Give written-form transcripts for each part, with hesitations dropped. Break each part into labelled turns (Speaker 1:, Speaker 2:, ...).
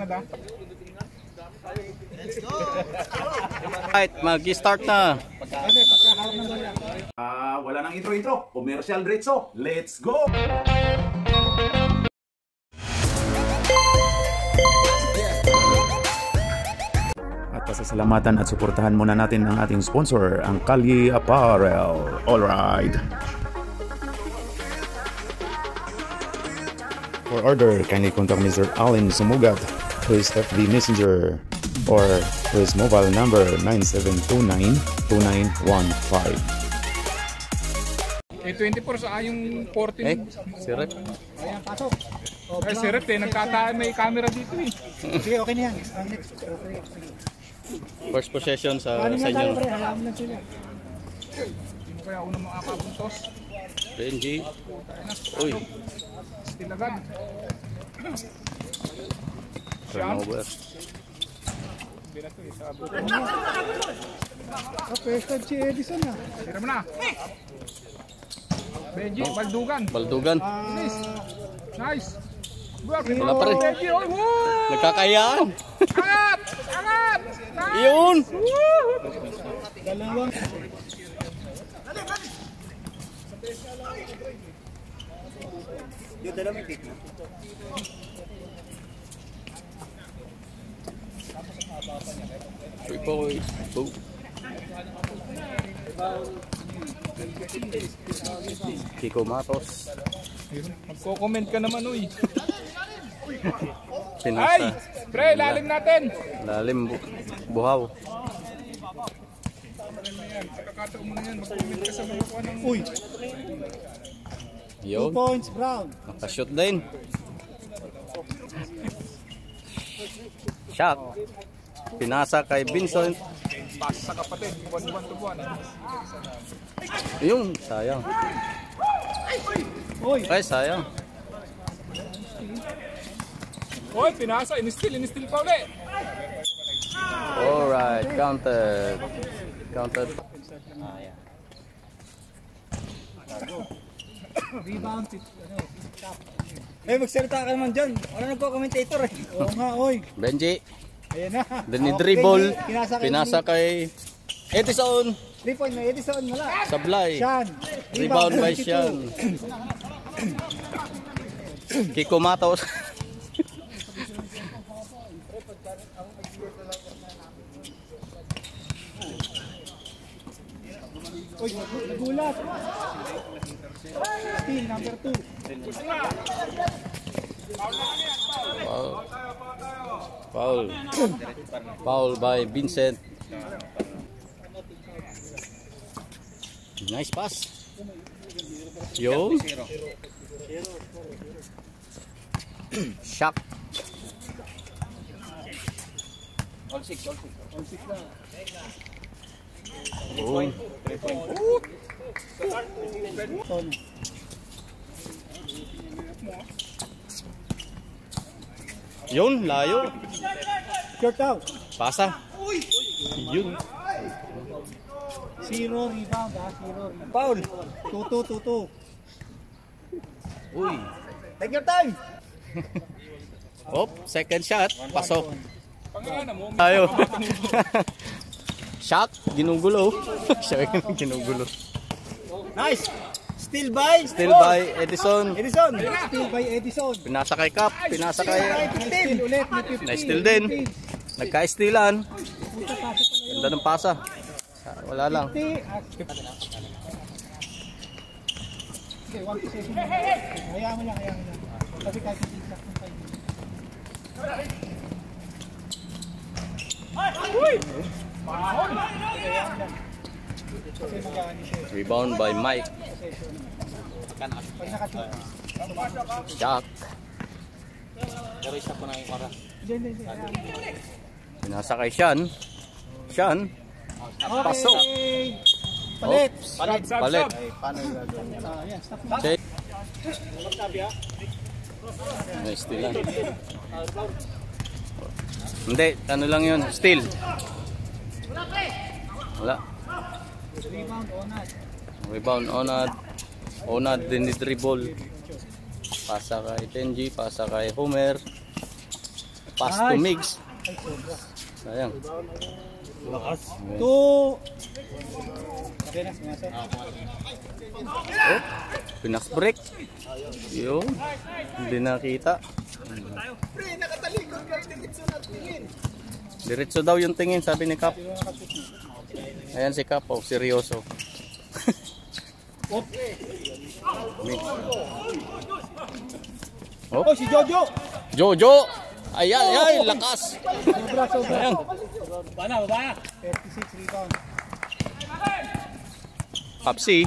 Speaker 1: Canada.
Speaker 2: Right, mag-start na.
Speaker 3: Wala nang intro-intro. Commercial diretso. Let's go! At pasasalamatan at suportahan muna natin ang ating sponsor, ang Kalye Apparel. Alright. For order, kindly contact Mr. Allen Sumugat to his FB Messenger or to his mobile number 9729-2915.
Speaker 1: A24 sa yung 14.
Speaker 2: Sirep.
Speaker 1: Ayan, pasok. Ay, sirep may camera dito eh.
Speaker 4: Sige, okay na yan.
Speaker 2: First possession sa inyo.
Speaker 4: Alam na sila.
Speaker 1: Sino kaya una makakapuntos?
Speaker 2: Benji. Uy.
Speaker 1: Still agad.
Speaker 2: Turnover.
Speaker 4: Pwesta si Edison na.
Speaker 1: Tira mo na. Benji, Baldugan.
Speaker 2: Baldugan.
Speaker 1: Nice.
Speaker 2: Wala pa rin.
Speaker 1: Benji, oh, woo!
Speaker 2: Nagkakayaan.
Speaker 1: Angat! Angat! Nice!
Speaker 2: Yun.
Speaker 4: Dalawang. Yung dalawang pick na.
Speaker 2: Boom. Kiko Matos.
Speaker 1: Magko-comment ka naman, uy.
Speaker 2: Pinasa.
Speaker 1: Ay! Pre, lalim natin.
Speaker 2: Lalim. Buhaw.
Speaker 1: Pagkakataon mo na yan, mag-comment ka sa mga kuha ng...
Speaker 4: Uy! 2
Speaker 2: Yun.
Speaker 4: points, Brown.
Speaker 2: Nakashoot din. Shot. Pinasa kay Vincent.
Speaker 1: Pasa sa kapatid, 1-1 to 1.
Speaker 2: Yung sayang.
Speaker 4: Uy!
Speaker 2: Ay, sayang.
Speaker 1: Uy, pinasa, in-steal pa ulit.
Speaker 2: Alright, counted.
Speaker 4: Rebound. Eh, magsalita ka naman dyan. Wala nagko-commentator eh. Oo nga, oy.
Speaker 2: Benji.
Speaker 4: Ayan na.
Speaker 2: Dinidribble.
Speaker 4: Benji,
Speaker 2: Pinasa kay Edison.
Speaker 4: 3 point na Edison. Wala.
Speaker 2: Sablay.
Speaker 4: Sean.
Speaker 2: Rebound by Sean. Kiko Matos.
Speaker 4: Uy, nagulat. Steal, number 2.
Speaker 2: Foul by Vincent. Nice pass. Yo. Shock.
Speaker 4: All six na.
Speaker 2: Oh. Yun, layo.
Speaker 4: Short out.
Speaker 2: Pasa. Yun.
Speaker 4: 0 rebound ha. 0 rebound. Foul. 2-2.
Speaker 2: Uy.
Speaker 4: Take your time.
Speaker 2: Oh, second shot. Pasok.
Speaker 1: Pangalan mo.
Speaker 2: Tayo. Shot. Ginugulo. Siya yung ginugulo.
Speaker 4: Nice. Still by
Speaker 2: Edison.
Speaker 4: Still by Edison.
Speaker 2: Pinasa kay Cap. Pinasa kay...
Speaker 4: Still ulit.
Speaker 2: Na-steal din. Nagka-stealan. Ganda ng pasa. Wala lang.
Speaker 4: Okay, 1 possession. Hayaan mo lang. Kasi kahit hindi sakong tayo.
Speaker 1: Uy! Mahon!
Speaker 2: Rebound by Mike. Jack. Pinasa kay Sean. Pasok.
Speaker 4: Palit.
Speaker 2: Palit. Check. Nice steal lang. Hindi, ano lang yun. Steal. Wala. Rebound, Onad din ni dribble. Pasa kay Tenji, pasa kay Homer. Pass to Migs. Sayang.
Speaker 4: To
Speaker 2: Pinax break. Yun. Hindi nakita. Diretso daw yung tingin, sabi ni Kap. Ayan si Kap, oh, seryoso.
Speaker 4: Oh, si Jojo.
Speaker 2: Jojo! Ayan, ayan, lakas!
Speaker 4: Sobra.
Speaker 2: Ayan.
Speaker 4: Baba. 56 rebound.
Speaker 2: Kapsi.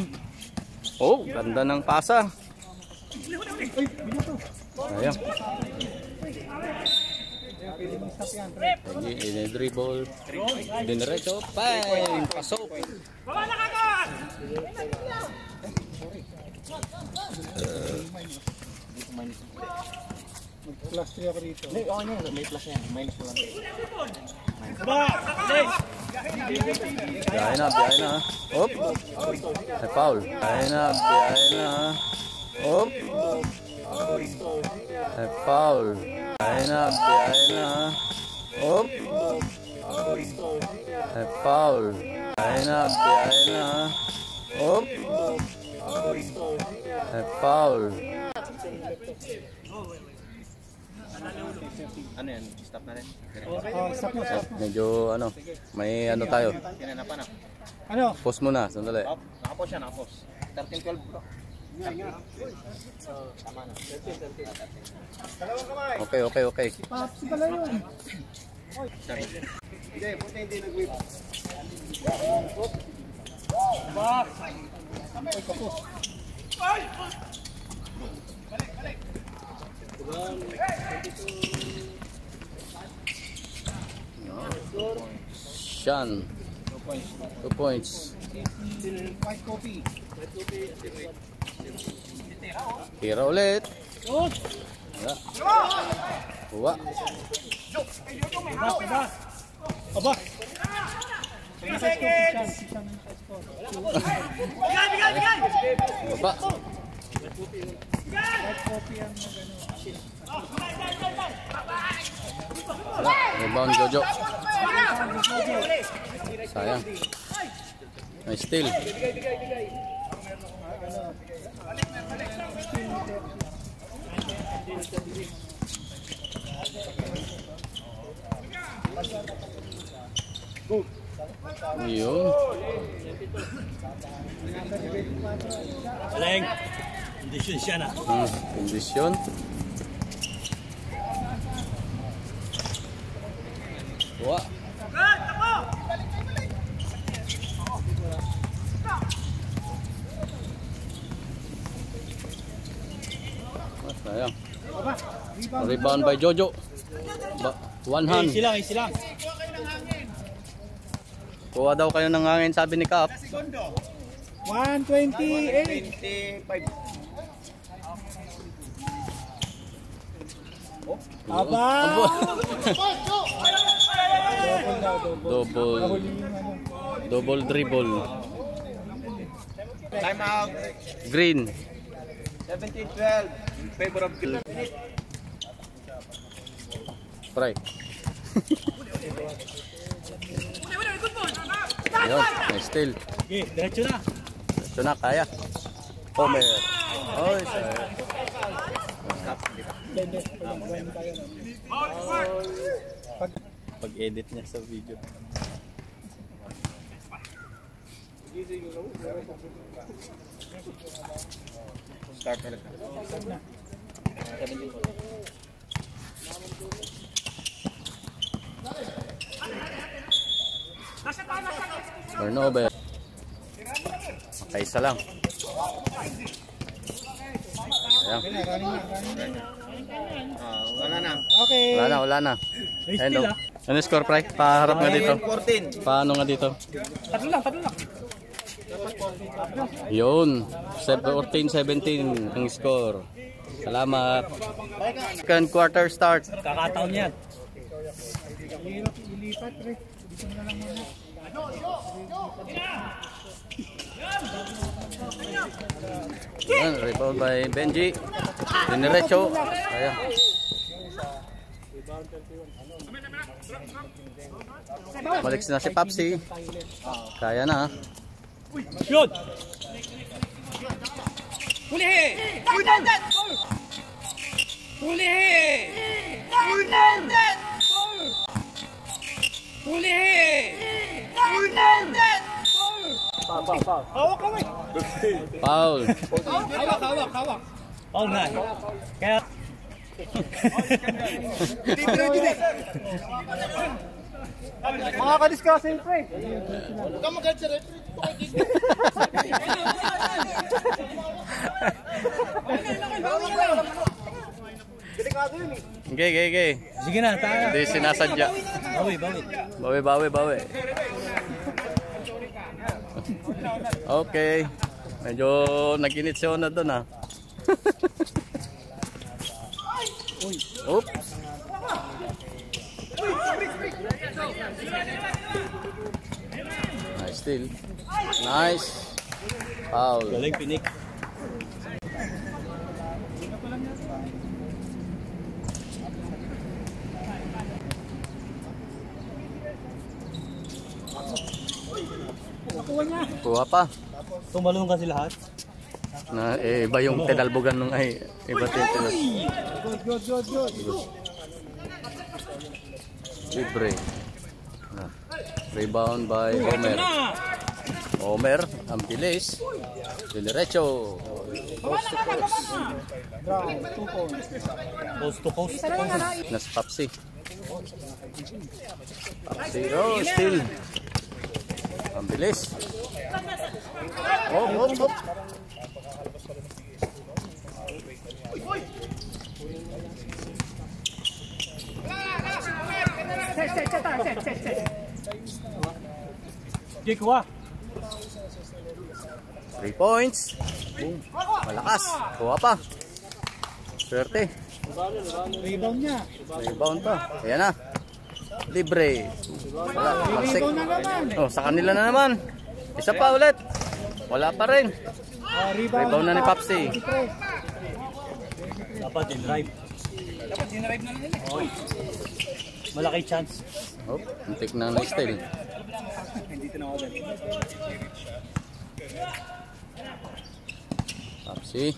Speaker 2: Oh, ganda ng pasa. Ayan. Ini-dribble. Diniretso. Bang! Pasok.
Speaker 4: Plus 3 ako dito. May plus yan. Minus ko lang.
Speaker 2: Biyahe na. Hop. Ay, foul. Biyahe na. Hop. Ay, foul. Biyahe na. Hop. Ay, foul. Biyahe na. Hop. Ay, foul.
Speaker 5: Ano yan? Stop na rin.
Speaker 4: Stop mo.
Speaker 2: Medyo ano, may ano tayo.
Speaker 5: Kinanapan na.
Speaker 4: Ano?
Speaker 2: Pause muna, sandali.
Speaker 5: Nakapos siya, nakapos. 13-12 bro. Tama na.
Speaker 2: Okay.
Speaker 4: Papsi pala yun.
Speaker 5: Hindi, puti hindi nag-whip.
Speaker 2: Sean. 2 points.
Speaker 4: White coffee.
Speaker 2: Tira ulit. Wala. Buwa.
Speaker 4: Aba.
Speaker 2: Baba. Wala. Rebound Jojo. Sayang. May steal. Yun.
Speaker 5: Aleng! Kondisyon siya na.
Speaker 2: Kondisyon. Wah. Sayang. Rebound by Jojo. One hand.
Speaker 5: Easy lang.
Speaker 2: Kuha daw kayo ng hangin, sabi ni Kap.
Speaker 4: 128.
Speaker 5: 25.
Speaker 4: Aba.
Speaker 2: Double dribble.
Speaker 5: Time out.
Speaker 2: Green.
Speaker 5: 17-12. In favor of Green.
Speaker 2: Strike. Ayun, may steal.
Speaker 5: Okay, diretso na.
Speaker 2: Ito na, kaya. Homer. Oy, sayang. Pag-edit niya sa video.
Speaker 5: Start ulit na.
Speaker 2: Turnover. Kaisa lang. Ayan.
Speaker 5: Wala na.
Speaker 4: Okay.
Speaker 2: Wala na. Ayun daw. Ano score, Pry? Paharap nga dito.
Speaker 5: 14.
Speaker 2: Paano nga dito?
Speaker 4: Tatlo lang.
Speaker 2: Yun. 14-17 ang score. Salamat. Second quarter start.
Speaker 5: Kakataon yan.
Speaker 4: Ilipat, pre. Dito na lang muna.
Speaker 2: Rebound by Benji. Diniretso. Ayan. Balik na si Papsi. Kaya na.
Speaker 5: Shoot! Huli! Huli! Huli! Hawak kami!
Speaker 2: Foul.
Speaker 4: Hawak.
Speaker 5: Foul na. Kaya...
Speaker 4: Makakadiscuss yung pre. Huwag ka magalit sa referee. Delikado yun eh.
Speaker 2: Okay.
Speaker 5: Sige na, tayo.
Speaker 2: Hindi sinasadya. Bawi. Okay. Medyo nag-init si Ona doon, ha. Oops. Nice steal. Nice. Foul.
Speaker 5: Galing pinik.
Speaker 2: Kuha pa.
Speaker 5: Tumalong kasi lahat.
Speaker 2: Na iba yung tinalbogan nung ay iba tinalbogan.
Speaker 4: Good.
Speaker 2: Libre. Rebound by Homer. Homer, ang bilis. Diretso. Post to post.
Speaker 4: Brown, 2 points.
Speaker 5: Coast to coast.
Speaker 2: Nas Papsi. Oh, still. Ang bilis. Oh.
Speaker 5: Jake, kuha.
Speaker 2: 3 points. Boom. Malakas. Kuha pa. Swerte.
Speaker 4: Rebound niya.
Speaker 2: Rebound pa. Ayan na. Libre. Wala. Pagsik.
Speaker 4: Rebound na naman.
Speaker 2: Oh, sa kanila na naman. Isa pa ulit. Wala pa rin. Rebound na ni Papsi.
Speaker 5: Dapat din-drive. Oy. Malaki chance.
Speaker 2: Oh, muntik na na-steal. Papsi.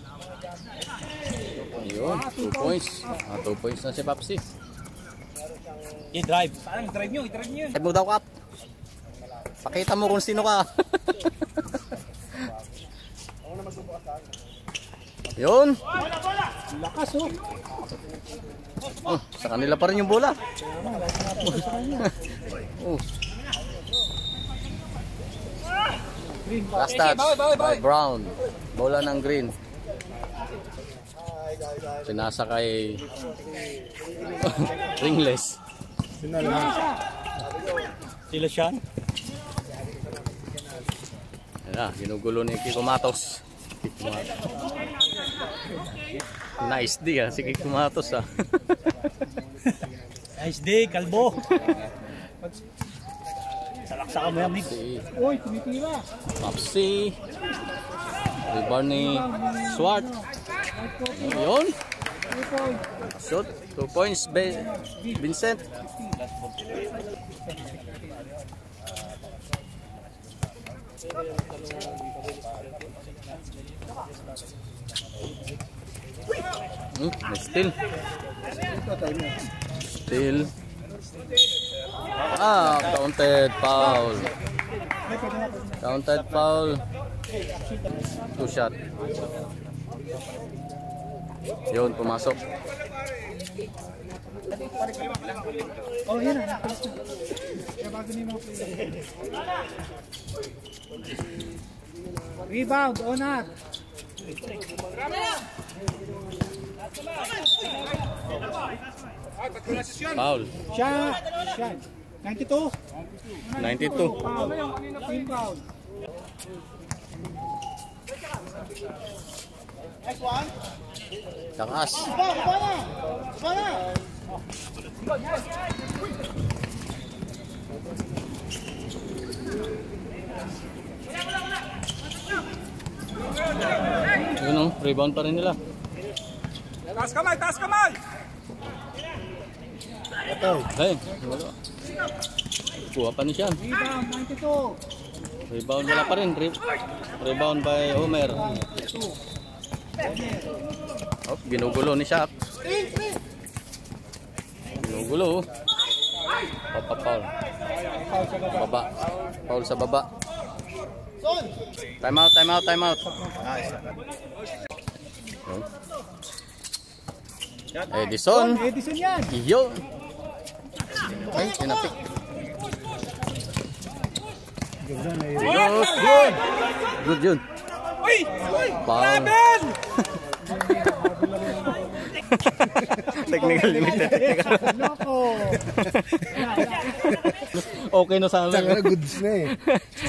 Speaker 2: Ayun, 2 points. 2 points na si Papsi.
Speaker 5: I-drive. Parang i-drive nyo.
Speaker 2: Tag mo daw, Kap. Pakita mo kung sino ka. Yun.
Speaker 4: Lakas oh.
Speaker 2: Oh, sa kanila pa rin yung bola. Oh. Last touch by Brown. Bola ng green. Sinasa kay Ringless.
Speaker 5: Sila siya.
Speaker 2: Ayan na, ginugulo ni Kiko Matos. Nice D si Kiko Matos ah.
Speaker 5: Nice day, kalbo. Salaksakan mo yan, Mick.
Speaker 4: Uy, tumitira.
Speaker 2: Papsi. Rebound ni Swart. Yun.
Speaker 4: 2 points.
Speaker 2: Shoot. 2 points. Vincent. Still. Counted foul. Counted foul. 2 shot. Yun, pumasok.
Speaker 4: Oh, yun na. Kaya bago na yung mga player. Rebound, Onat.
Speaker 2: Foul.
Speaker 4: Shot. 92.
Speaker 2: 92.
Speaker 4: Foul. Team foul.
Speaker 2: Takas. Yun o, rebound pa rin nila.
Speaker 1: Taas kamay!
Speaker 6: tayo.
Speaker 2: Ay, wala. Kuha pa ni Sean.
Speaker 4: Rebound, 92.
Speaker 2: Rebound wala pa rin. Rebound by Homer. Oh, ginugulo ni Shaq. Ginugulo. Papapaul. Baba. Paul sa baba. Time out, time out, time out. Edison.
Speaker 4: Edison yan.
Speaker 2: Iyo. Ay, tinapik. Good. Good yun. Foul. Technical limited. Okay na sana.
Speaker 6: Tsaka goods na eh.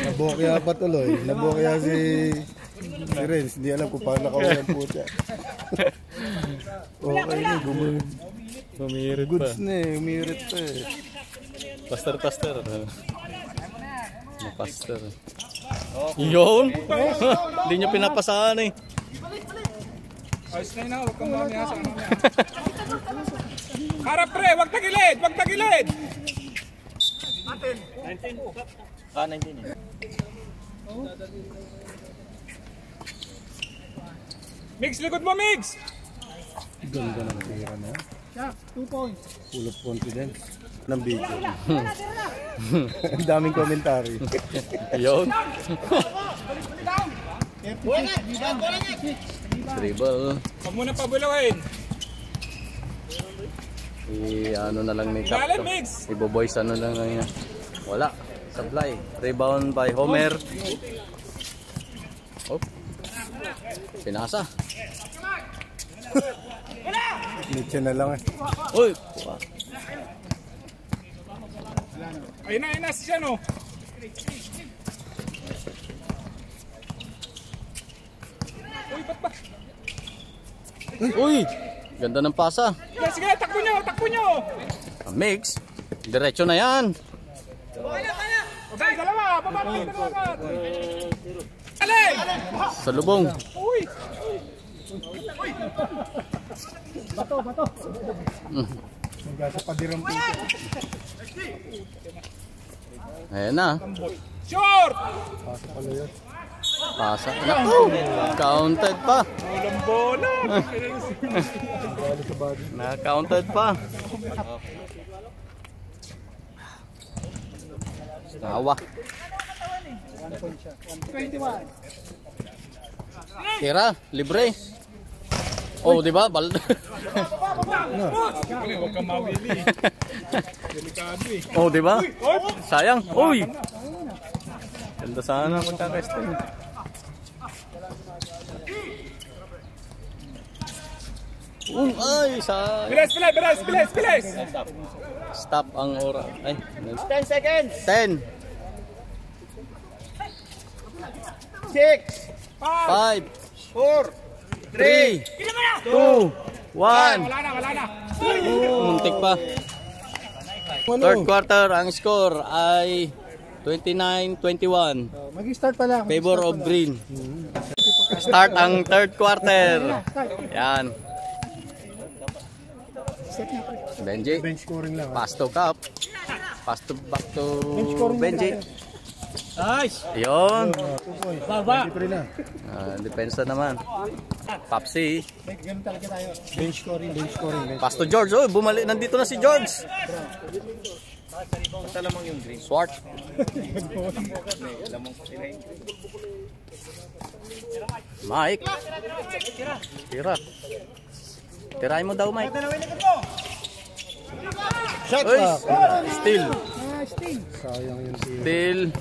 Speaker 6: Nabokya pa tuloy. Nabokya si Renz. Hindi alam kung paano nakawala po siya. Okay na,
Speaker 2: Umirit pa.
Speaker 6: goods na eh. Umirit pa eh.
Speaker 2: Pastor. Pastor. Yun. Hindi niya pinapasahan eh.
Speaker 1: Ayos na yun, huwag kang mamaya sa mamaya. Harap pre, huwag tagilid, huwag tagilid.
Speaker 5: 19 eh.
Speaker 1: Mix, likod mo, Mix.
Speaker 6: Ganda ng tira na.
Speaker 4: Shaq, 2 points.
Speaker 6: Full of confidence. Ng video. Ang daming komentary.
Speaker 2: Yun. Dribble.
Speaker 1: Huwag mo na pabulawin.
Speaker 2: Ano na lang ni Cap.
Speaker 1: Galit, Mix.
Speaker 2: Ibo-boys ano lang niya. Wala. Supply. Rebound by Homer. Oh. Pinasa.
Speaker 6: Mitya na lang eh.
Speaker 2: Uy.
Speaker 1: Ayun na siya, no. Uy, ba't ba?
Speaker 2: Uy. Ganda ng pasa.
Speaker 1: Sige, takbo nyo.
Speaker 2: Mix. Diretso na yan.
Speaker 1: Okay, dalawa, baba na. Alay!
Speaker 2: Sa lubong.
Speaker 1: Uy!
Speaker 4: Bato.
Speaker 6: Magkasa pa dirang pito.
Speaker 2: Ayan na.
Speaker 1: Short!
Speaker 6: Pasa pala yun.
Speaker 2: Pasa. Naku. Counted pa.
Speaker 1: Walang bola.
Speaker 2: Na-counted pa. Nawa.
Speaker 4: 21.
Speaker 2: Tira, libre. Oh, di ba?
Speaker 1: Huwag kang mawili. Delikado eh.
Speaker 2: Oh, di ba? Sayang. Uy. Ganda sana magka-wrestling. Ay, sayang.
Speaker 1: Bilis!
Speaker 2: Stop ang oras. Ay,
Speaker 4: 10 seconds.
Speaker 2: 10,
Speaker 4: 6,
Speaker 2: 5,
Speaker 4: 4,
Speaker 2: 3, 2, 1.
Speaker 1: Wala na.
Speaker 2: Muntik pa. Third quarter, ang score ay 29-21.
Speaker 4: Mag-start pa lang.
Speaker 2: Favor of green. Start ang third quarter. Yan. Benji.
Speaker 6: Bench scoring lang.
Speaker 2: Pass to Cup. Pass to back to Benji.
Speaker 5: Nice!
Speaker 2: Yun.
Speaker 5: Baba!
Speaker 6: Na.
Speaker 2: Depensa naman. Papsi.
Speaker 4: Ganun talaga tayo.
Speaker 6: Bench scoring.
Speaker 2: Pass to George. Oh, bumalik. Nandito na si George.
Speaker 5: Talamang yung green.
Speaker 2: Swart. Mike. Tira. Tirahin mo daw, Mike.
Speaker 6: Shot
Speaker 2: Uy,
Speaker 6: clock.
Speaker 2: steal.
Speaker 6: Sayang yun si
Speaker 2: Steal.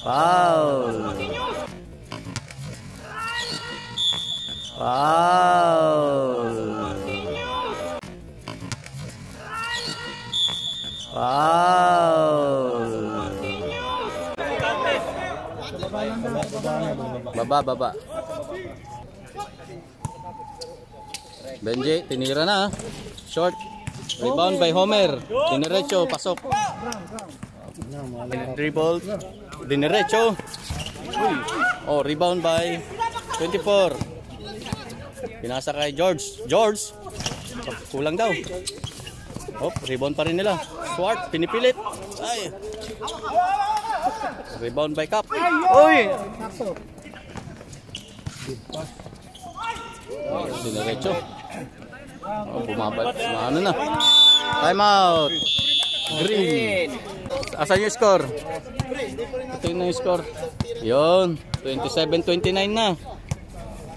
Speaker 2: Foul. Foul. Foul. Baba. Benji, tinira na. Short. Rebound by Homer. Diniretso, pasok. Dribble. Diniretso. Oh, rebound by 24. Pinasa kay George. Kulang daw. Oh, rebound pa rin nila. Swart, pinipilit. Ay. Rebound by Cap. Uy! Dinerecho. Oh, bumabalik. Ano na? Time out. Green. Asan yung score? Ito yung score. Yun. 27-29 na.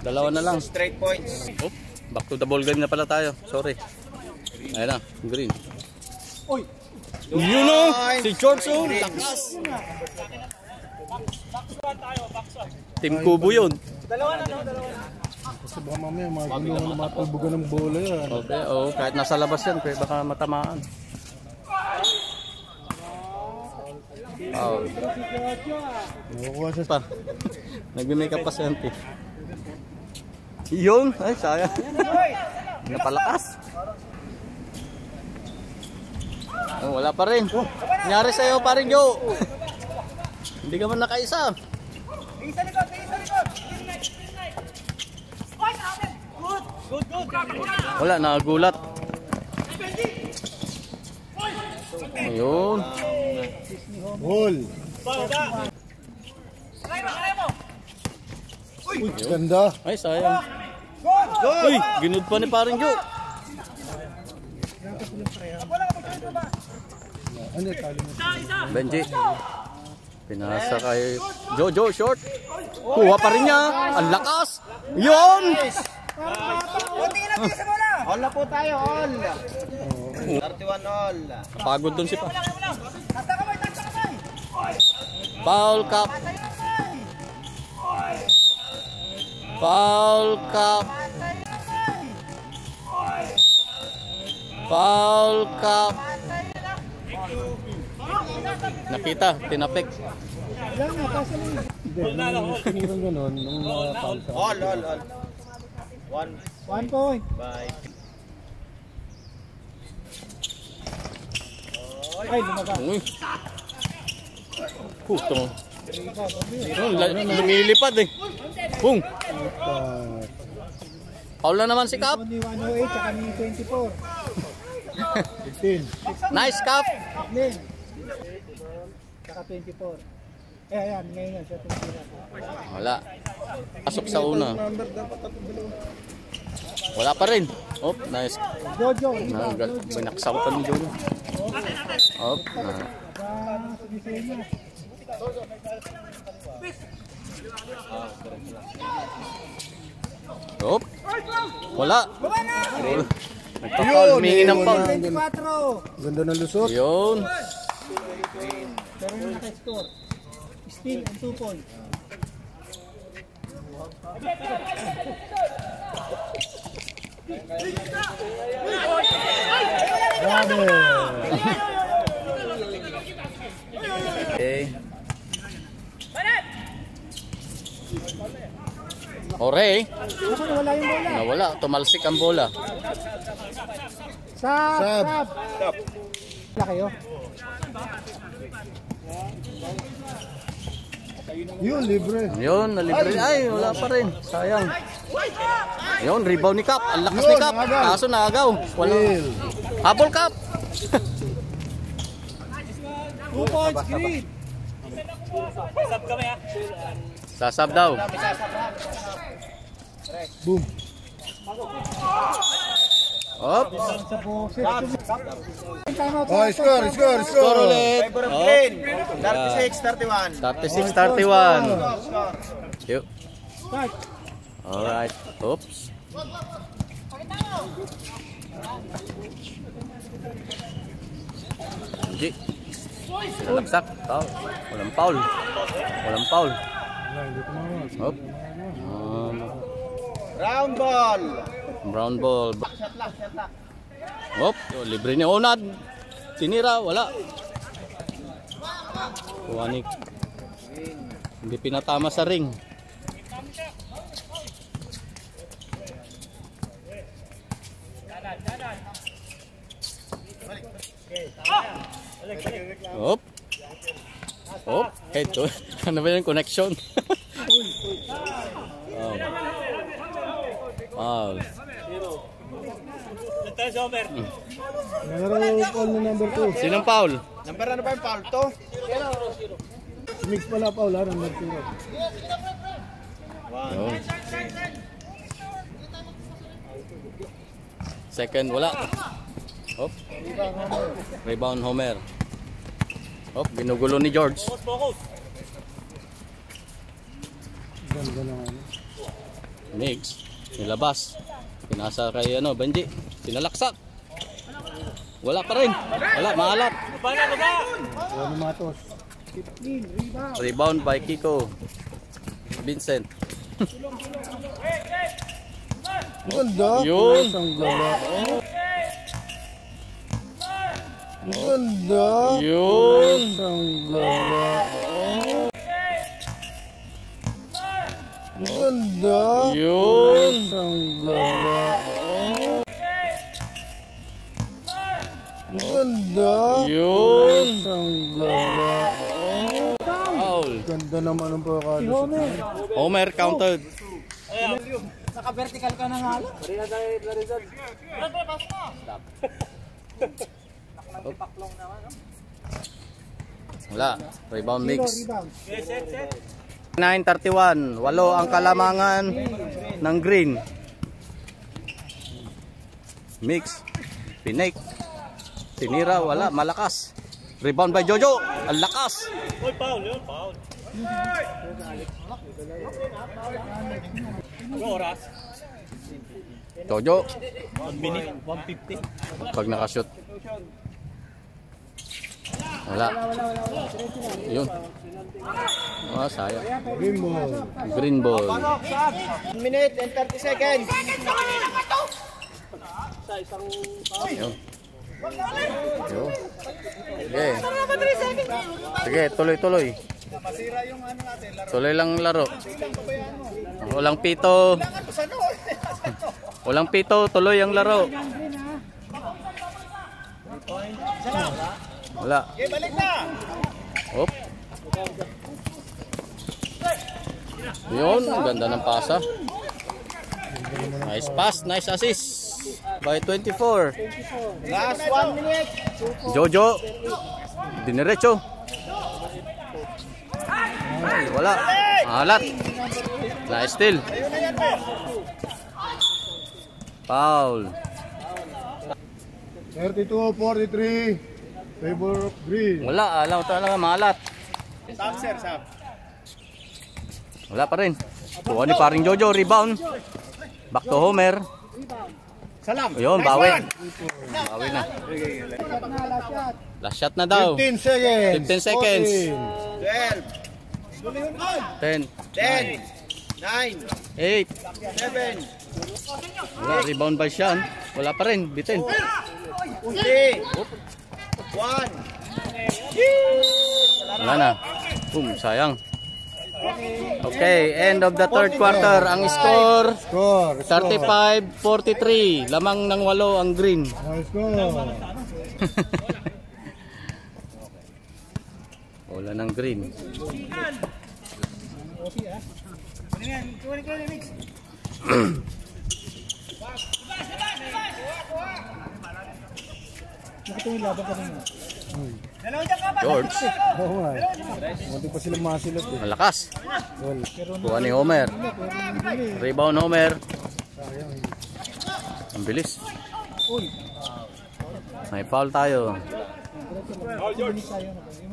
Speaker 2: Dalawa na lang.
Speaker 5: Straight points.
Speaker 2: Oh, back to the ball game na pala tayo. Sorry. Ayan na. Green. You know, si George O. Lakas. Team Kubo yun.
Speaker 6: Kasi baka mamaya mga gulungan na matalbugan ng bola yan.
Speaker 2: Okay, oh, kahit nasa labas yan, kaya baka matamaan. Oh.
Speaker 6: Nakukuha siya.
Speaker 2: Pa. Nagme-makeup pa siya. Yun, ay sayang. Napalakas. Oh, wala pa rin. Nangyari sa'yo pa rin, Joe. Hindi ka man nakaisa. Wala, nakagulat. Ayun.
Speaker 6: Ball. Uy, ganda.
Speaker 2: Ay, sayang. Uy, ginud pa ni paring Joe.
Speaker 6: Ano talo mo?
Speaker 2: Benji. Pinasa kay Jojo, short. Kuha pa rin niya. Ang lakas. Yun!
Speaker 5: All na po tayo, all. 31 all.
Speaker 2: Pagod dun si pa. Foul cup. Foul cup. Foul cup. Nakita, tinapik.
Speaker 6: Hindi, nung tinirang gano'n, nung nakapal sa...
Speaker 5: All.
Speaker 4: 1 point.
Speaker 5: Bye.
Speaker 4: Ay, lumabas.
Speaker 2: Uy. Puto. Lumilipad eh. Boom. Foul na naman si Cap.
Speaker 4: Ni 108 tsaka ni 24.
Speaker 6: 15.
Speaker 2: Nice Cap.
Speaker 4: Len. Tsaka 24. Ayan, ngayon siya tumira.
Speaker 2: Wala. Pasok sa una. Wala pa rin. Oh, nice.
Speaker 4: Jojo.
Speaker 2: Binaksaw pa ni Jojo. Oh, oh. Wala. Nagpa-foul, humingi ng foul.
Speaker 4: 24.
Speaker 6: Ganda ng lusot.
Speaker 2: Yun.
Speaker 4: Pero yung naka-score. Steal and 2 points.
Speaker 6: Grabe.
Speaker 2: Okay. Ore,
Speaker 4: Kasi wala yung bola.
Speaker 2: nawala. Tumalsik ang bola.
Speaker 4: Sab. Wala kayo.
Speaker 6: Yun, libre.
Speaker 2: Yun, nalibre. Ay, wala pa rin. Sayang. Yun, rebound ni Cap. Ang lakas ni Cap. Kaso naagaw. Walang habol Cap.
Speaker 4: 2 points, green.
Speaker 2: Sasab daw.
Speaker 6: Boom.
Speaker 2: Op.
Speaker 4: Sa boses. Time out.
Speaker 6: Oh, score.
Speaker 2: Score ulit.
Speaker 5: Favor of
Speaker 2: Op.
Speaker 5: Green. 36-31.
Speaker 2: 36-31. Yuk.
Speaker 4: Start.
Speaker 2: Alright. Oops. G. Lagsak. Foul. Walang foul. Walang foul. Op.
Speaker 5: Round ball.
Speaker 2: Brown ball.
Speaker 5: Shot lock.
Speaker 2: Op. Libre ni Onad. Tinira. Wala. Kuwanik. Hindi pinatama sa ring. Op. Op. Ito. Ano ba yung connection? Oh. Wow.
Speaker 6: Nagaraw Paul na number 2.
Speaker 2: Sinong foul?
Speaker 5: Number ano ba yung foul to?
Speaker 6: Mix pala Paul ha, number 2.
Speaker 2: Yun. Second, wala. Hop. Rebound Homer. Hop, ginugulo ni George.
Speaker 6: Ganda naman.
Speaker 2: Migs, nilabas. Pinasa kay Benji. Pinalaksak. Wala pa rin. Wala, maalat.
Speaker 6: Ano matos?
Speaker 2: Rebound by Kiko. Vincent.
Speaker 6: Ganda.
Speaker 2: Yun.
Speaker 6: Ang ganda. Ganda.
Speaker 2: Yun.
Speaker 6: Ang ganda. Ganda.
Speaker 2: Yun.
Speaker 6: Ang ganda. Ganda.
Speaker 2: Yun.
Speaker 6: Ang ganda.
Speaker 2: Foul.
Speaker 6: Ganda naman ang pagkakalas.
Speaker 2: Homer counted.
Speaker 4: Naka-vertical ka na nga lang.
Speaker 2: Wala. Rebound mix. 9:31. 8 ang kalamangan ng green. Mix. Pinake. Tinira. Wala. Malakas. Rebound by Jojo. Ang lakas. Jojo. 1 minute. 150. Pag nakashoot. Wala. Yun. Oh, sayang.
Speaker 6: Green ball.
Speaker 2: Green ball.
Speaker 5: 1 minute and 30 seconds.
Speaker 2: Yun. Yun. Sige. Sige, tuloy-tuloy. Tuloy lang laro. Walang pito. Walang pito, tuloy ang laro. Wala.
Speaker 5: Balik na.
Speaker 2: Hop. Yun, ganda ng pasa. Nice pass, nice assist by 24.
Speaker 5: Last 1 minute.
Speaker 2: Jojo. Diniretso. Ay, wala. Alat. Nice steal. Foul.
Speaker 6: 32-43. Favor of green.
Speaker 2: Wala, alam talaga malat.
Speaker 5: Stop, sir, stop.
Speaker 2: Wala pa rin. Kuha ni paring Jojo, rebound. Back to Homer.
Speaker 5: Salam.
Speaker 2: Ayun, bawi. Bawi na. Last shot na daw.
Speaker 6: 15 seconds.
Speaker 2: 15 seconds.
Speaker 5: 12,
Speaker 2: 10,
Speaker 5: 10, 9,
Speaker 2: 8.
Speaker 5: 7,
Speaker 2: Wala, rebound by Sean. Wala pa rin, bitin.
Speaker 5: 3, 1.
Speaker 2: Wala na. Boom, sayang. Okay, end of the third quarter. Ang score,
Speaker 6: Score.
Speaker 2: 35-43. Lamang ng 8 ang green.
Speaker 6: Score.
Speaker 2: Wala ng green. George,
Speaker 6: Oo nga. Munti pa silang masilat eh.
Speaker 2: malakas.
Speaker 6: Well,
Speaker 2: Kuha ni Homer. Rebound Homer. Ang bilis. May foul tayo.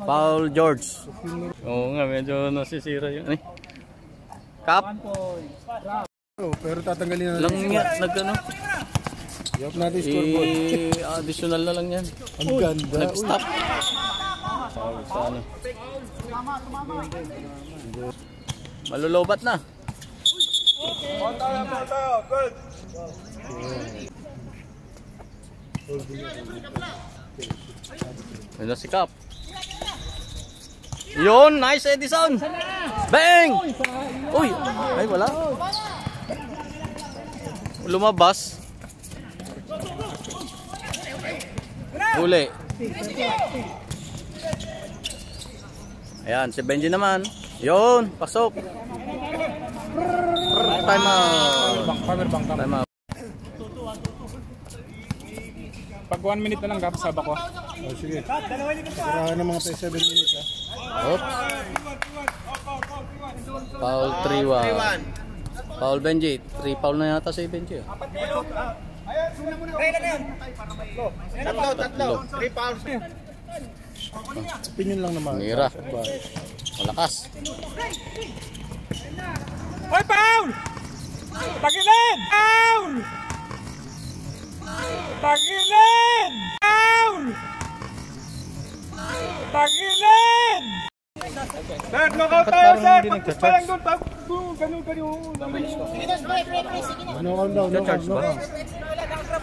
Speaker 2: Foul George. Oo nga, medyo nasisira yun. Ay. Cup.
Speaker 6: pero tatanggalin na
Speaker 2: Lang nga, nag-ano.
Speaker 6: Yup natin scoreboard.
Speaker 2: Additional na lang yan.
Speaker 6: Ang ganda.
Speaker 2: Nag-stop. Foul sa ano. Malulobat na. Yun na si Cap. Yun, nice Edison. Bang! Uy, ay wala. Lumabas. Huli. Ayan, si Benji naman. Yun, pasok. Time out. Time out.
Speaker 1: Pag 1 minute na lang gap, sab ako.
Speaker 6: Oh, sige. Sarahan ng mga 7 minutes ha.
Speaker 2: Oops. Foul 3-1. Foul Benji. 3 foul na yata si Benji.
Speaker 5: Tatlo. 3 fouls.
Speaker 6: Opinion lang naman.
Speaker 2: Mira. Malakas.
Speaker 1: Hoy, foul! Tagilid! Foul! Tagilid! Foul! Tagilid! Sir, knockout tayo, sir! Pagpus pa lang doon, ganun.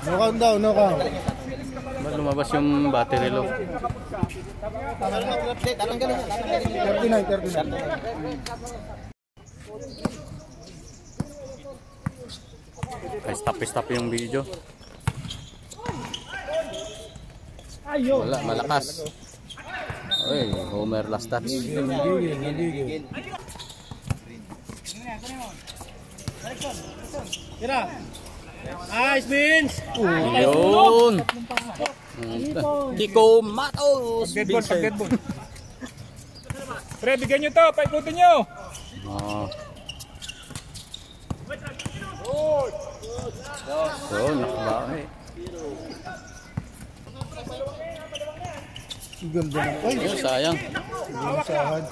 Speaker 6: Knockout daw.
Speaker 2: Ba't lumabas yung battery low?
Speaker 6: 39.
Speaker 2: Stop yung video. Wala, malakas. Uy, Homer last touch.
Speaker 6: Nagigil.
Speaker 4: Nice, Vince!
Speaker 2: Yun! Kiko Matos!
Speaker 1: Dead ball. Pre, bigyan nyo to, paikutin nyo!
Speaker 2: So, nakabawi.
Speaker 6: Ganda ng ay,
Speaker 2: Ayun, sayang.
Speaker 6: sahad.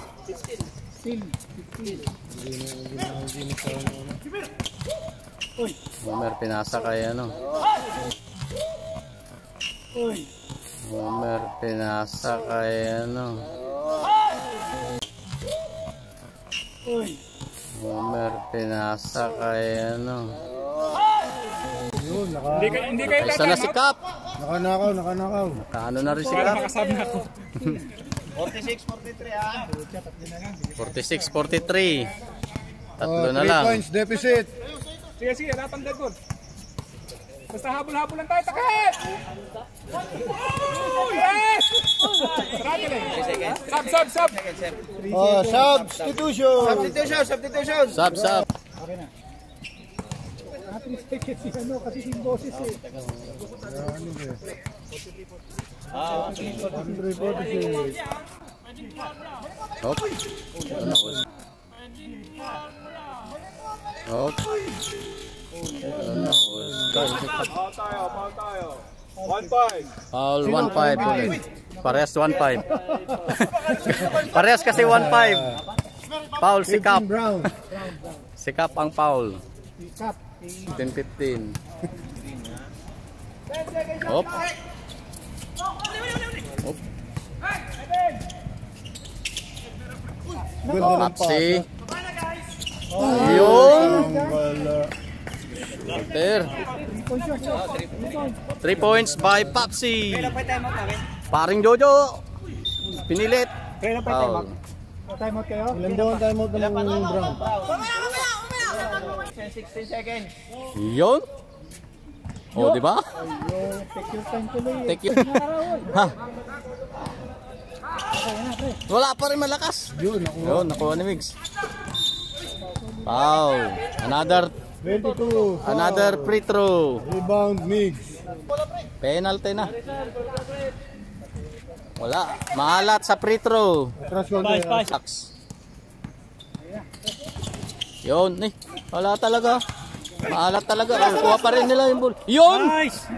Speaker 2: Homer pinasa kay ano. Homer pinasa kay ano. Homer pinasa kay ano.
Speaker 6: Yun,
Speaker 1: Hindi kayo
Speaker 2: Isa na si Cap.
Speaker 6: Nakanakaw.
Speaker 2: Kaano na rin si
Speaker 1: Para
Speaker 2: Cap.
Speaker 1: makasab na ako.
Speaker 5: 46-43 ha.
Speaker 2: 46-43. Tatlo na
Speaker 6: 3
Speaker 2: lang.
Speaker 6: points deficit.
Speaker 1: Sige, harapan dead ball. Basta habol-habol lang tayo, takit! Yes! Sub!
Speaker 5: Substitution.
Speaker 2: Sub.
Speaker 4: Kasi si boses eh.
Speaker 2: Hop.
Speaker 1: Foul tayo. 1-5.
Speaker 2: Foul 1-5 ulit. Parehas 1-5. Parehas kasi 1-5. Foul si Cap.
Speaker 6: Brown.
Speaker 2: Si Cap ang foul. 10-15. Hop.
Speaker 6: Ganda ng
Speaker 2: Papsi.
Speaker 6: pass.
Speaker 2: Yun.
Speaker 6: Wala.
Speaker 2: Walter. 3 points by Papsi. Paring Jojo. Pinilit. Foul.
Speaker 4: Time out kayo?
Speaker 6: Ilan daw ang timeout ng Brown?
Speaker 5: 16 seconds.
Speaker 2: Yun. O, di ba?
Speaker 4: Take your time tuloy eh.
Speaker 2: Take you. Ha. Wala pa rin malakas.
Speaker 6: Yun,
Speaker 2: Nakuha ni Migs. Foul. Another
Speaker 6: 22.
Speaker 2: free throw.
Speaker 6: Rebound Migs.
Speaker 2: Penalty na. Wala. Maalat sa free throw.
Speaker 6: Atras konti.
Speaker 2: Saks. Yun. Wala talaga. Maalat talaga. Kuha pa rin nila yung ball. Yun!
Speaker 4: Nice!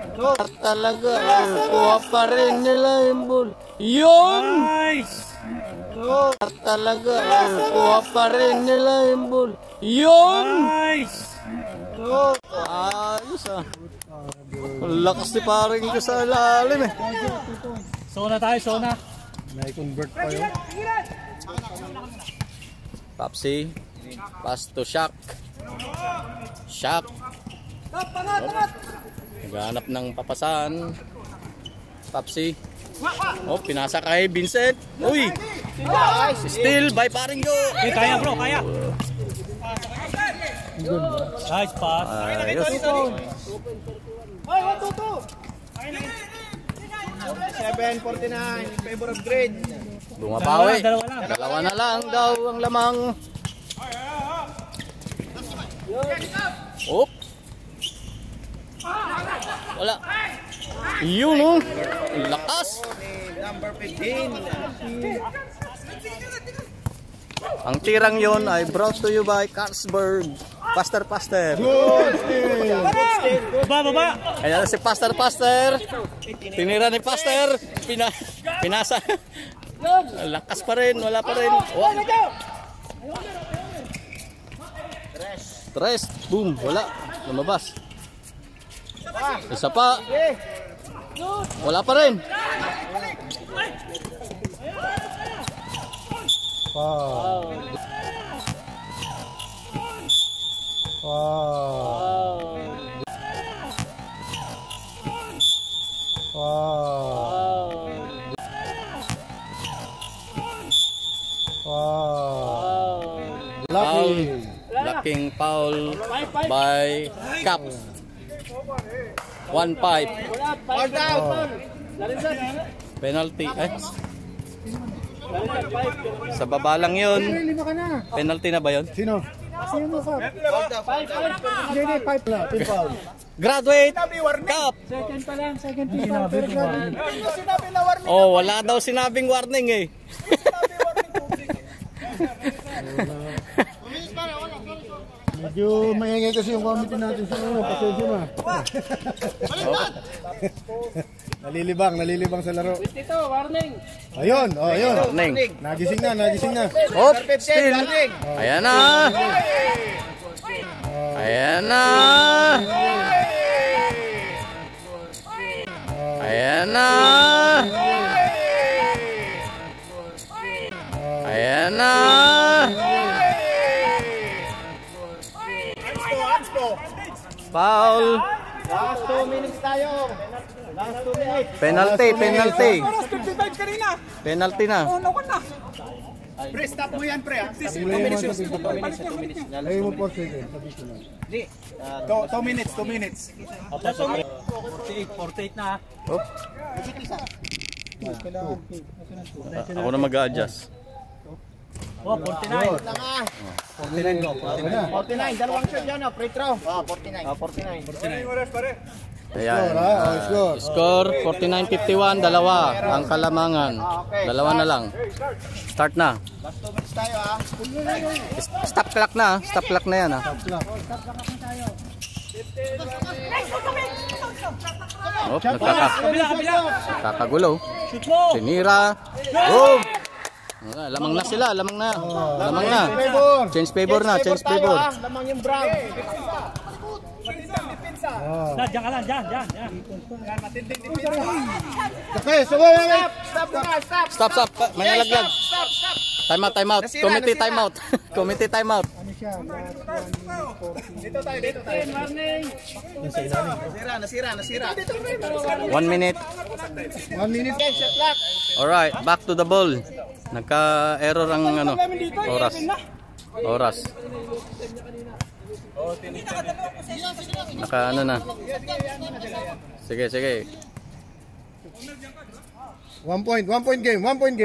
Speaker 2: Talaga. Kuha pa rin nila yung ball. Yun!
Speaker 4: Nice!
Speaker 2: Talaga. Kuha pa rin nila yung ball. Yun!
Speaker 4: Nice!
Speaker 2: Ayos ah. Lakas ni paring ko sa lalim eh.
Speaker 4: Sona tayo, Sona.
Speaker 6: Na-convert pa yun.
Speaker 2: Papsi. Pass to Shaq. Shaq. Naghanap ng papasan. Papsi. Pinasa kay Vincent. Uy! Steal by paring Jo.
Speaker 4: Kaya bro, kaya. Nice pass.
Speaker 2: Ayos.
Speaker 5: 7-49 in favor of Green.
Speaker 2: Bumabawi.
Speaker 4: Dalawa lang.
Speaker 2: Dalawa na lang daw ang lamang. Wala. Yun oh. Lakas.
Speaker 5: Number 15.
Speaker 2: Ang tirang yon ay brought to you by Carlsberg. Pastor.
Speaker 1: Baba.
Speaker 2: Ayan si Pastor. Tinira ni Pastor. Pinasa. Lakas pa rin. Wala pa rin. Oh. Tres. Boom. Wala. Lumabas. Isa pa. Wala pa rin.
Speaker 6: Wow.
Speaker 2: Laking foul by Cap. 1-5. Penalty. Sa baba lang yun. Penalty na ba yun?
Speaker 6: Sino ka? Hindi, 5 lang.
Speaker 2: Graduate Cap.
Speaker 4: Second pa lang, second pa. Pero grabe.
Speaker 2: Oh, wala daw sinabing warning eh.
Speaker 6: Medyo maingay kasi yung committee natin sa ano, pasensya na. Nalilibang sa laro.
Speaker 5: Dito, warning.
Speaker 6: Ayun.
Speaker 2: Warning.
Speaker 6: Nagising na.
Speaker 2: Hop, still. Ayan na. Ayan na. Ayan na. Ayan na. Foul.
Speaker 5: Last 2 minutes tayo. Last 2 minutes.
Speaker 2: Penalty.
Speaker 1: Oras 55 kanina.
Speaker 2: Penalty na.
Speaker 1: Ano ka na?
Speaker 5: Pre, stop mo yan, pre. 2
Speaker 6: minutes. Ayun mo po, sige.
Speaker 5: 2 minutes.
Speaker 1: 48 na.
Speaker 2: Hop. Ako na mag-a-adjust.
Speaker 1: Oh, 49.
Speaker 5: 49, dalawang shot yan, free throw. 49. 49.
Speaker 1: Oras pare.
Speaker 2: Ayan.
Speaker 6: Score.
Speaker 2: Score 49-51, dalawa ang Kalamangan. Dalawa na lang. Start na.
Speaker 5: Last 2 minutes tayo, ha.
Speaker 2: Stop clock na. Stop clock na yan. Oh, nagkakagulo.
Speaker 1: Shoot mo.
Speaker 2: Sinira. Boom! Lamang na sila. Lamang na. Change favor na.
Speaker 5: Lamang yung brown.
Speaker 1: Diyan ka lang. Diyan.
Speaker 6: Okay, sabay.
Speaker 5: Stop.
Speaker 2: Manalaglag. Time out. Committee time out.
Speaker 5: Dito tayo. Warning. Nasira.
Speaker 2: 1 minute.
Speaker 6: 1 minute.
Speaker 5: Shot clock.
Speaker 2: Alright, back to the ball. Nagka-error ang oras. Naka na. Sige.
Speaker 6: 1 point game.
Speaker 2: 1 point.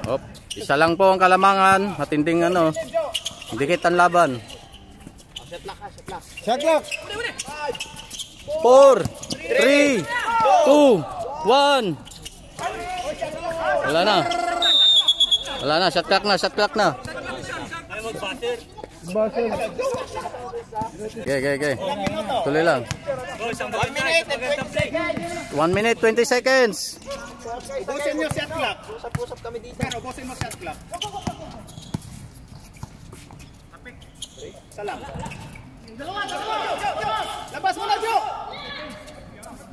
Speaker 2: Hop, isa lang po ang Kalamangan. Matinding dikit ang laban.
Speaker 6: Shot clock.
Speaker 2: 4, 3, 2, 1. Wala na. Shot clock na. Okay. Tuloy lang. 1 minute 20 seconds.
Speaker 5: Ubusin nyo shot clock. Usap kami dito. Pero ubusin mo shot clock. Salam. Labas mo na, Jo.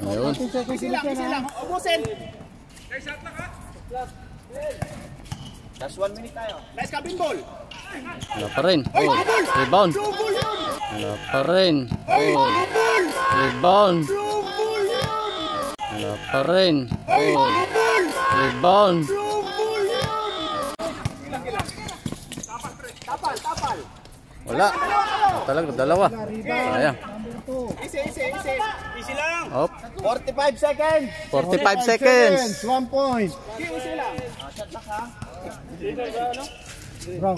Speaker 2: Ayun.
Speaker 5: Easy lang. Ubusin. Last 1 minute tayo. Nice cabin ball.
Speaker 2: Wala pa rin. Rebound. Wala pa rin. Rebound. Wala pa rin. Rebound.
Speaker 5: Tapal.
Speaker 2: Wala. Talaga, dalawa. Ayan.
Speaker 5: Easy. Easy lang.
Speaker 2: Hop.
Speaker 5: 45 seconds.
Speaker 2: 45 seconds.
Speaker 6: 1 point.
Speaker 5: Easy lang. Shot clock, ha.
Speaker 6: Brown.
Speaker 5: 1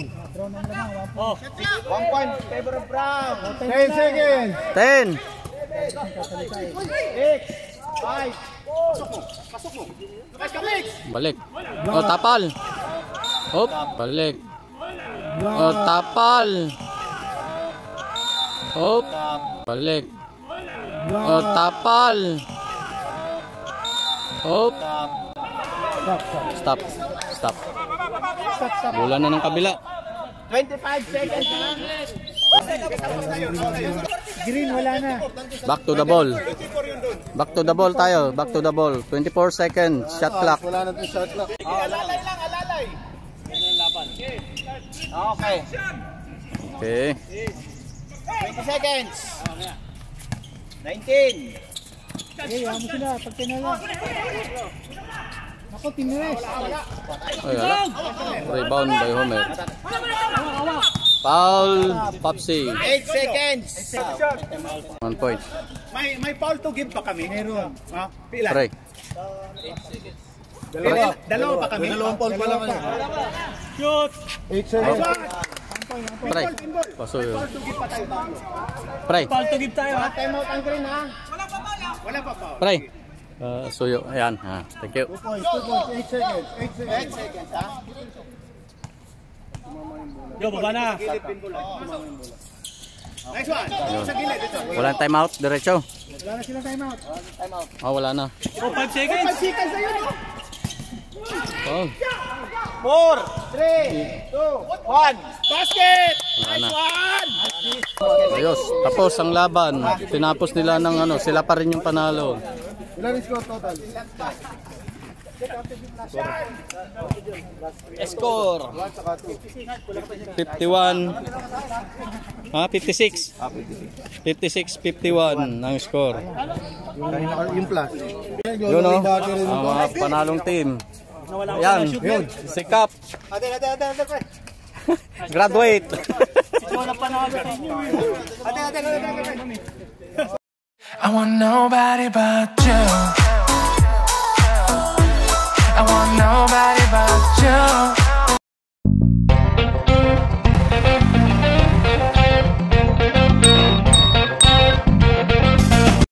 Speaker 5: point. Favor of Brown.
Speaker 6: 10 seconds.
Speaker 2: 10, Balik. Oh, tapal. Hop, balik. Oh, tapal. Hop, balik. Oh, tapal. Hop. Stop. Stop. Bola na ng kabila.
Speaker 5: 25 seconds na.
Speaker 4: Green, wala na.
Speaker 2: Back to the ball. Back to the ball tayo. Back to the ball. 24 seconds. Shot clock.
Speaker 6: Wala na itong shot clock.
Speaker 5: Alalay lang, alalay. Okay.
Speaker 2: Okay.
Speaker 5: 20 seconds. 19.
Speaker 4: Okay, yaman sila. Pag tinala. Ako, tinres.
Speaker 2: Ay, ala. Rebound by Homer. Foul, Popsi.
Speaker 5: 8 seconds.
Speaker 2: 1 point.
Speaker 1: May foul to give pa kami.
Speaker 4: Meron.
Speaker 1: Ha? Pila?
Speaker 2: Pre.
Speaker 1: Dalawa pa kami.
Speaker 6: Dalawang foul pa lang.
Speaker 1: Shoot.
Speaker 6: 8 seconds.
Speaker 2: Pre. Pasuyo. Pre.
Speaker 1: Foul to give tayo ha.
Speaker 5: Time out ang green ha.
Speaker 1: Wala pa foul.
Speaker 2: Pre. Suyo. Ayan. Ha. Thank you.
Speaker 6: 2 points. 8 seconds. 8 seconds.
Speaker 5: 8 seconds ha.
Speaker 1: Yo, baba na. Nice one. Sa gilid ito.
Speaker 2: Walang timeout. Diretso.
Speaker 4: Wala na sila time out.
Speaker 2: Oh, wala na.
Speaker 1: Oh, 5 seconds.
Speaker 5: 5 seconds na yun.
Speaker 2: Oh.
Speaker 5: 4, 3, 2, 1. Basket!
Speaker 2: Wala na.
Speaker 5: One!
Speaker 2: Ayos. Tapos ang laban. Tinapos nila ng ano. Sila pa rin yung panalo.
Speaker 6: Ilan score total?
Speaker 2: Score. 51. Ha? 56. 56-51 ang score.
Speaker 6: Yung plus.
Speaker 2: Yun o. Ang mga panalong team. Yan. Yun. Si Cap. Graduate.
Speaker 7: I want nobody but you.